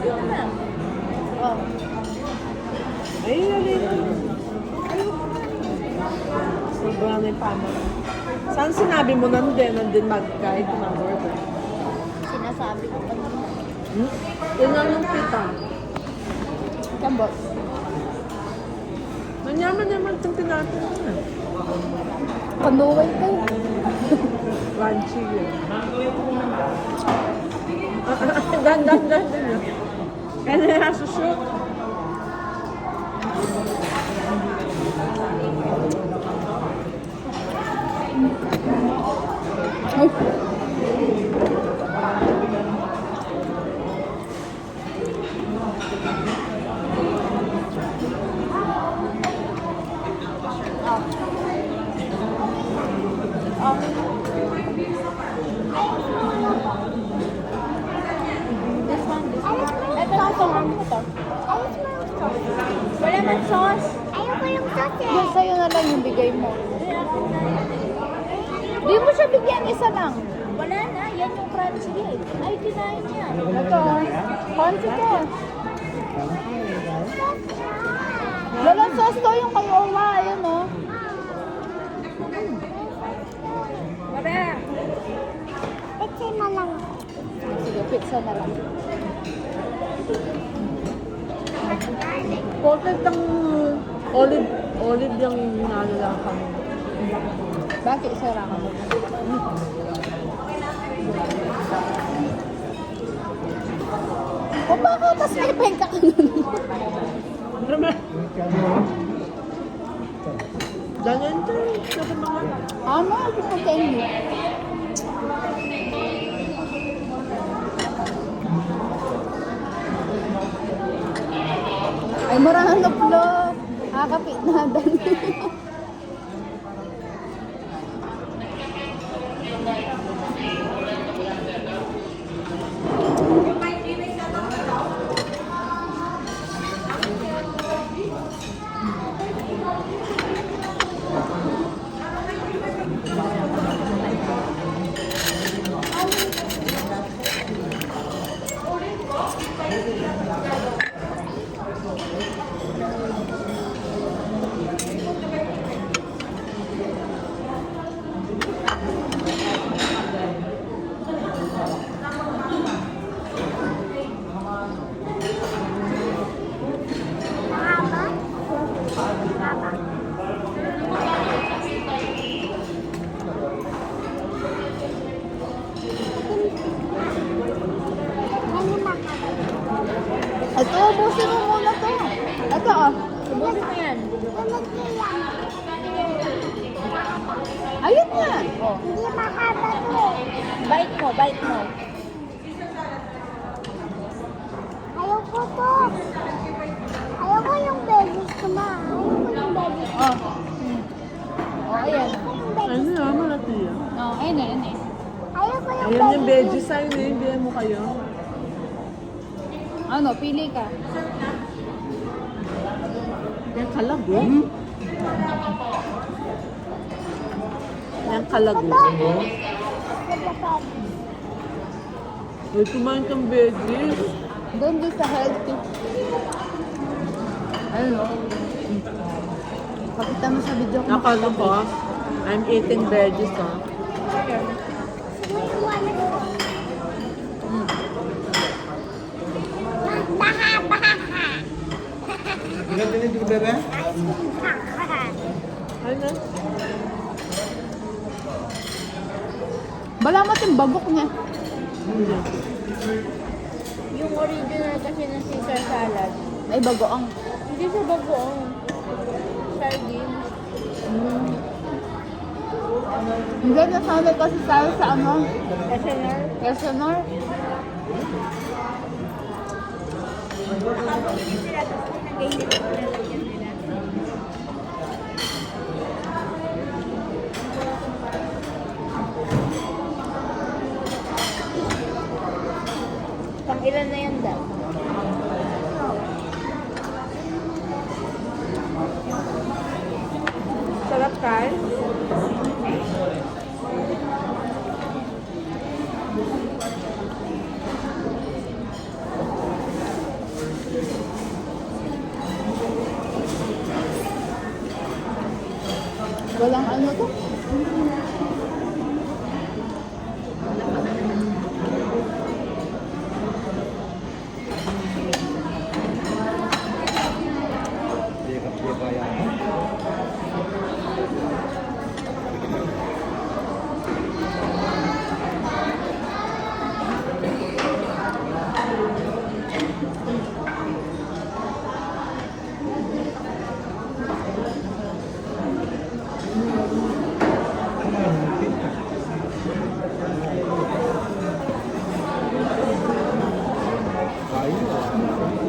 Yung na. Oh. Ay, alin. Sobrang may pama. Saan sinabi mo nandun mag-guide ng burger? Sinasabi ko pa naman. Yun lang yung pita. Kambot. Manyaman naman itong tinatin mo na. Panuway kayo. Crunchy yun. Dan. Kaya na nasushoot. Ay. This one. Ito lang ito. Ano ito? Wala man sauce. Ayoko yung sauce eh. Yung sa'yo na lang yung bigay mo. Di mo siya bigyan, isa lang. Wala na, yan yung crunchy eh. Ay, kinain niya. Ito. Crunchy to. Walang sauce daw yung kay Owa. Ayan o. Wala. Petse na lang. Sige, pizza na lang. Porket ang olive yung nalala kami. Bakit isa lang ako? Kung baka, tas may pengka ka nun. Ganyan to. Sabi mga. Ano? Gusto ko candy. Ay, marahang na plo. Nakakapit na dali. Mahaba? Mahaba. Ano mahaba? Ito, ubusin mo muna to. Ito, oh. Ubusin mo yan. Ano kaya? Ayun nga. Oh. Hindi mahaba to. Bite mo, bite mo. Ayoko to. Ayoko yung veggies ko ma. Ayoko yung veggies. Oh. Oh, ayan. Ayoko yung Ano veggies. na, malaki yan. Oh, ayun eh, ayun eh. Ayoko yung Ayan yung veggies. veggies sa'yo eh. Bigyan mo kayo. Ano, pili ka. Yan kalago. Yan kalago. Uy, kumain kang veggies. Doon din sa healthy. Ayun o. Pakita mo sa video ko. Nakalo ko. I'm eating veggies ha. Ilan din yung bebe? Ano? Balamat yung bagok niya. Yung original kasi ng Caesar salad. Ay, bagoong. Hindi siya bagoong. Sardines. Hindi na sana kasi tayo sa ano? SNR. Personal. Nakabili sila tapos nag-init ko nalagyan nila. Pang ilan na yan daw? Sarap kain. Walang ano to.